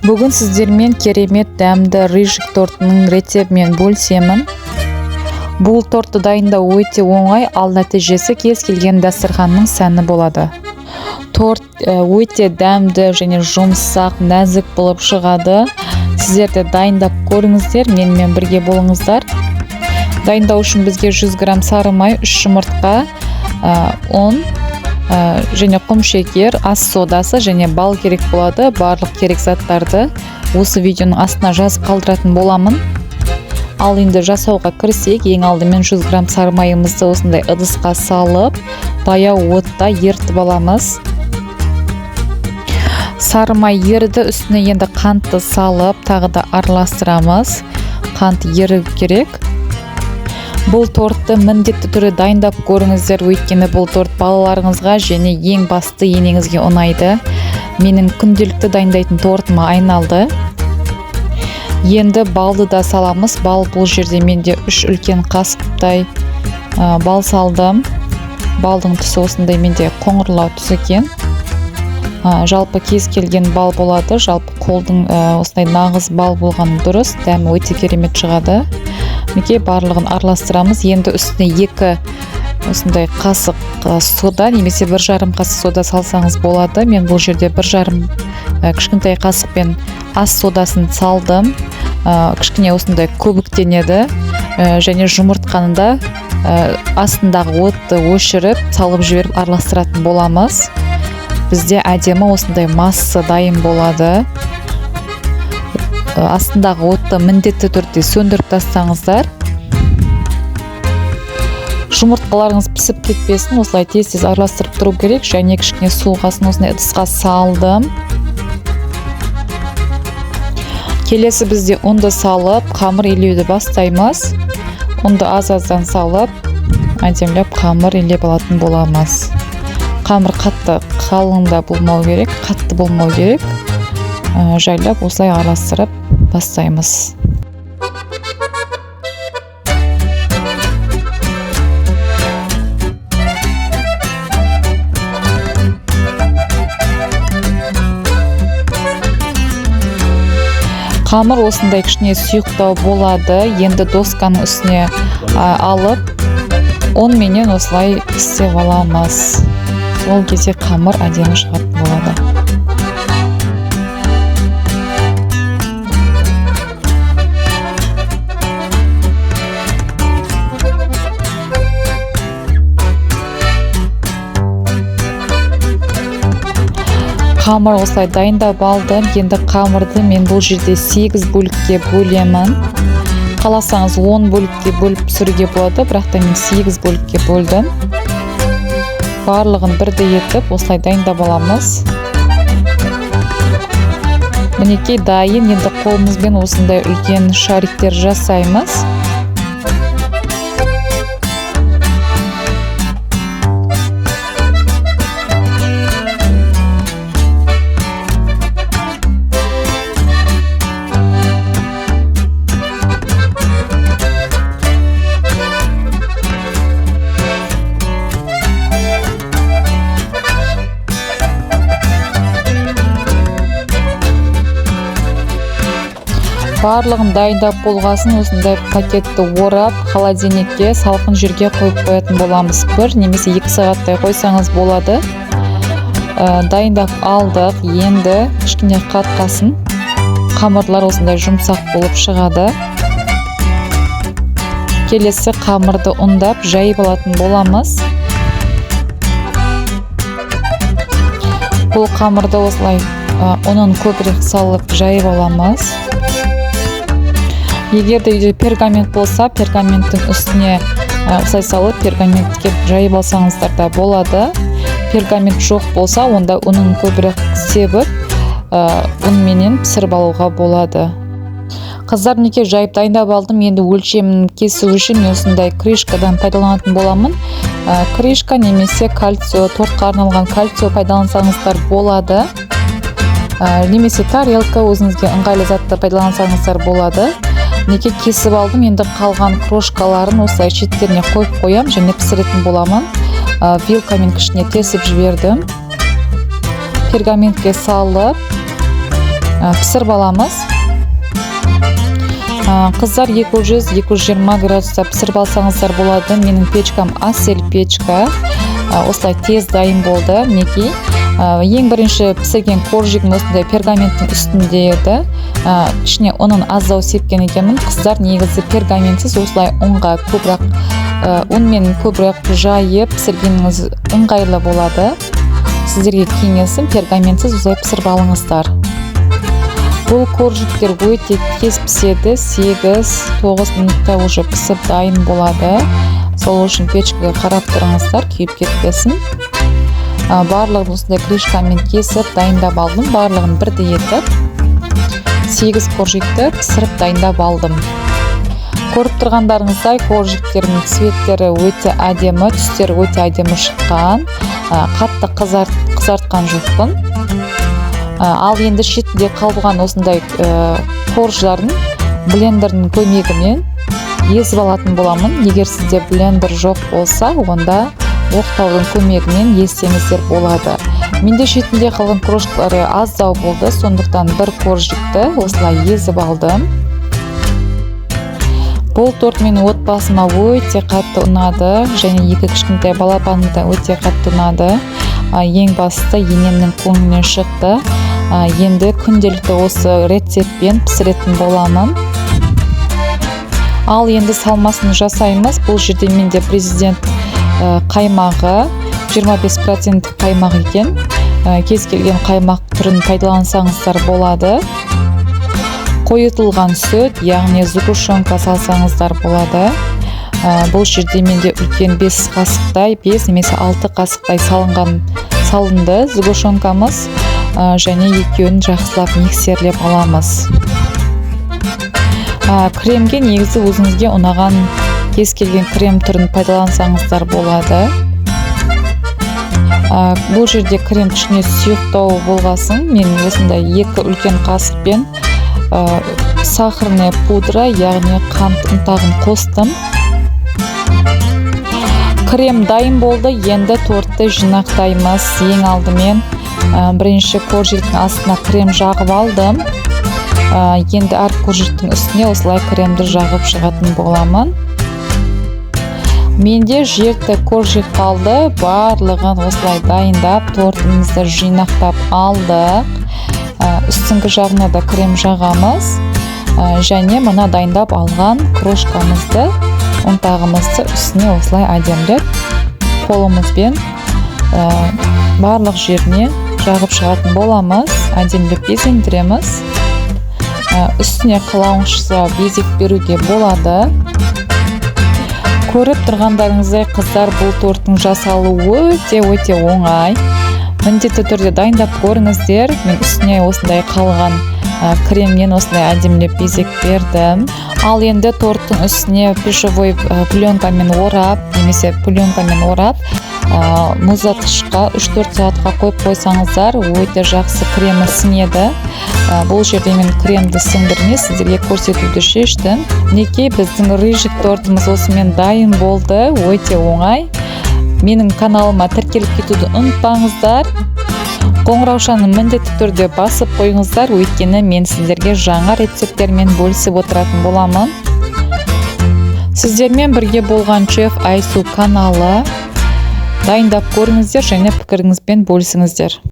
Бүгін сіздермен керемет дәмді рыжик тортының рецептімен бөлісемін. Бұл тортты дайындау өте оңай, ал нәтижесі кез келген дастарханның сәні болады. Торт өте дәмді және жұмсақ, нәзік болып шығады. Сіздер де дайындап көріңіздер, менімен бірге болыңыздар. Дайындау үшін бізге 100 грамм сары май, 3 жұмыртқа, ұн және құмшекер, ас содасы және бал керек болады. Барлық керек заттарды осы видеоның астына жазып қалдыратын боламын. Ал енді жасауға кірісек, ең алдымен 100 грамм сары майымызды осындай ыдысқа салып, баяу отта ерітіп аламыз. Сары май еріді, үстіне енді қантты салып, тағы да араластырамыз. Қант еріп керек. Бұл тортты міндетті түрде дайындап көріңіздер, өйткені бұл торт балаларыңызға және ең басты енеңізге ұнайды. Менің күнделікті дайындайтын тортыма айналды. Енді балды да саламыз. Бал бұл жерде менде 3 үлкен қасықтай бал салдым. Балдың түсі осындай менде қоңырлау түс екен. Жалпы кез келген бал болады. Жалпы қолдың осындай нағыз бал болған дұрыс. Дәмі өте керемет шығады. Неке барлығын араластырамыз. Енді үстіне 2 осындай қасық сода немесе 1,5 қасық сода салсаңыз болады. Мен бұл жерде 1,5 кішкентай қасықпен ас содасын салдым. Кішкене осындай көбіктенеді. Және жұмыртқаны да астындағы отты өшіріп, салып жіберіп араластыратын боламыз. Бізде әдемі осындай масса дайын болады. Астындағы отты міндетті түрде сөндіріп тастаңыздар. Жұмыртқаларыңыз пісіп кетпесін, осылай тез-тез араластырып тұру керек. Және кішкене суығасын осындай ыдысқа салдым. Келесі бізде ұнды салып, қамыр илеуді бастаймыз. Ұнды аз-аздан салып, әдемілеп қамыр илеп алатын боламыз. Қамыр қатты қалың да болмау керек, қатты болмау керек. Жайлап осылай араластырып бастаймыз. Қамыр осындай кішкене сұйықтау болады. Енді досканың үстіне алып, онменен осылай істеп аламыз. Сол кезде қамыр әдемі шығатын болады. Қамыр осылай дайындап алдым. Енді қамырды мен бұл жерде 8 бөлікке бөлемін. Қаласаңыз 10 бөлікке бөліп пісіруге болады, бірақ та мен 8 бөлікке бөлдім. Барлығын бірдей етіп осылай дайындап аламыз. Мінекей дайын. Енді қолымызбен осындай үлкен шариктер жасаймыз. Барлығын дайындап болғасын осындай пакетті орап, холодильникке, салқын жерге қойып қоятын боламыз. 1 немесе 2 сағаттай қойсаңыз болады. Дайындап алдық. Енді кішкене қатқасын. Қамырлар осындай жұмсақ болып шығады. Келесі қамырды ұндап, жайып алатын боламыз. Бұл қамырды осылай ұнын көбірек салып жайып аламыз. Егер де үйде пергамент болса, пергаменттің үстіне осылай салып, пергаментке жайып алсаңыздар да болады. Пергамент жоқ болса, онда ұнын көбірек себіп, ұнменен пісіріп алуға болады. Қыздар, неке жайып дайындап алдым. Енді өлшемін кесу үшін мен осындай крышкадан пайдаланатын боламын. Крышка немесе кальцио, тортқа арналған кальцио пайдалансаңыздар болады. Немесе тарелка, өзіңізге ыңғайлы затты пайдалансаңыздар болады. Неке кесіп алдым. Енді қалған крошкаларын осылай шеттеріне қойып қоям және пісіретін боламын. Вилкамен кішкене тесіп жібердім. Пергаментке салып, пісіріп аламыз. Қыздар 200-220 градуста пісіріп алсаңыздар болады. Менің печкам Асель печка. Осылай тез дайын болды. Мінекей. Ең бірінші пісірген коржигім осындай пергаменттің үстінде еді. Кішкене ұнын аздау сепкен екенмін. Қыздар негізі пергаментсіз осылай ұнға көбірек ұнмен көбірек жайып пісіргеніңіз ыңғайлы болады. Сіздерге кеңесім пергаментсіз осылай пісіріп алыңыздар. Бұл коржиктер өте тез піседі, 8-9 минутта уже пісіп дайын болады. Сол үшін печкаға қарап тұрыңыздар, күйіп кетпесін. Барлығын осындай крышкамен кесіп дайындап алдым. Барлығын бірдей етіп 8 коржикті пісіріп дайындап алдым. Көріп тұрғандарыңыздай коржиктердің цветтері өте әдемі, түстері өте әдемі шыққан. Қатты қызартқан жоқпын. Ал енді шетінде қалған осындай корждарын блендердің көмегімен езіп алатын боламын. Егер сізде блендер жоқ болса, онда оқтаудың көмегімен ессеңіздер болады. Менде шетінде қалған корждары аздау болды, сондықтан бір коржикті осылай езіп алдым. Бұл торт менің отбасыма өте қатты ұнады, және екі кішкентай балапаныма да өте қатты ұнады. Ең бастысы енемнің көңілінен шықты. Енді күнделікті осы рецептпен пісіретін боламын. Ал енді салмасын жасаймыз. Бұл жерде менде президент қаймағы 25% қаймақ екен. Кез келген қаймақ түрін пайдалансаңыздар болады. Қойытылған сүт, яғни сгущенка салсаңыздар болады. Бұл жерде менде үлкен 5 қасықтай, 5 немесе 6 қасықтай салынды сгущенкамыз, және екеуін жақсылап миксерлеп аламыз. Кремге негізі өзіңізге ұнаған кез келген крем түрін пайдалансаңыздар болады. Бұл жерде крем кішкене сұйықтау болғасын, мен осындай 2 үлкен қасықпен сахарная пудра, яғни қант ұнтағын қостым. Крем дайын болды, енді тортты жинақтаймыз. Ең алдымен бірінші коржиктің астына крем жағып алдым. Енді әр коржиктің үстіне осылай кремді жағып шығатын боламын. Менде жеті коржик қалды. Барлығын осылай дайындап, тортымызды жинақтап алдық. Үстіңгі жағына да крем жағамыз. Және мына дайындап алған крошкамызды, ұнтағымызды үстіне осылай әдемілеп қолымызбен барлық жеріне жағып шығатын боламыз. Әдемілеп безендіреміз. Үстіне қалауынша безек беруге болады. Көріп тұрғандарыңыздай, қыздар, бұл торттың жасалуы өте оңай. Міндетті түрде дайындап көріңіздер. Мен үстіне осындай қалған кремнен осындай әдемілеп безек бердім. Ал енді торттың үстіне пищевой пленкамен орап, немесе пленкамен орап, мұздатқышқа 3-4 сағатқа қойып қойсаңыздар, өте жақсы кремі сіңеді. Бұл жерде мен кремді сіңдірмей сіздерге көрсетуді шештім. Мінекей біздің рыжик тортымыз осымен дайын болды. Өте оңай. Менің каналыма тіркеліп кетуді ұмытпаңыздар. Қоңыраушаны міндетті түрде басып қойыңыздар, өйткені мен сіздерге жаңа рецепттермен бөлісіп отыратын боламын. Сіздермен бірге болған шеф Айсу каналы. Дайындап көріңіздер және пікіріңізбен бөлісіңіздер.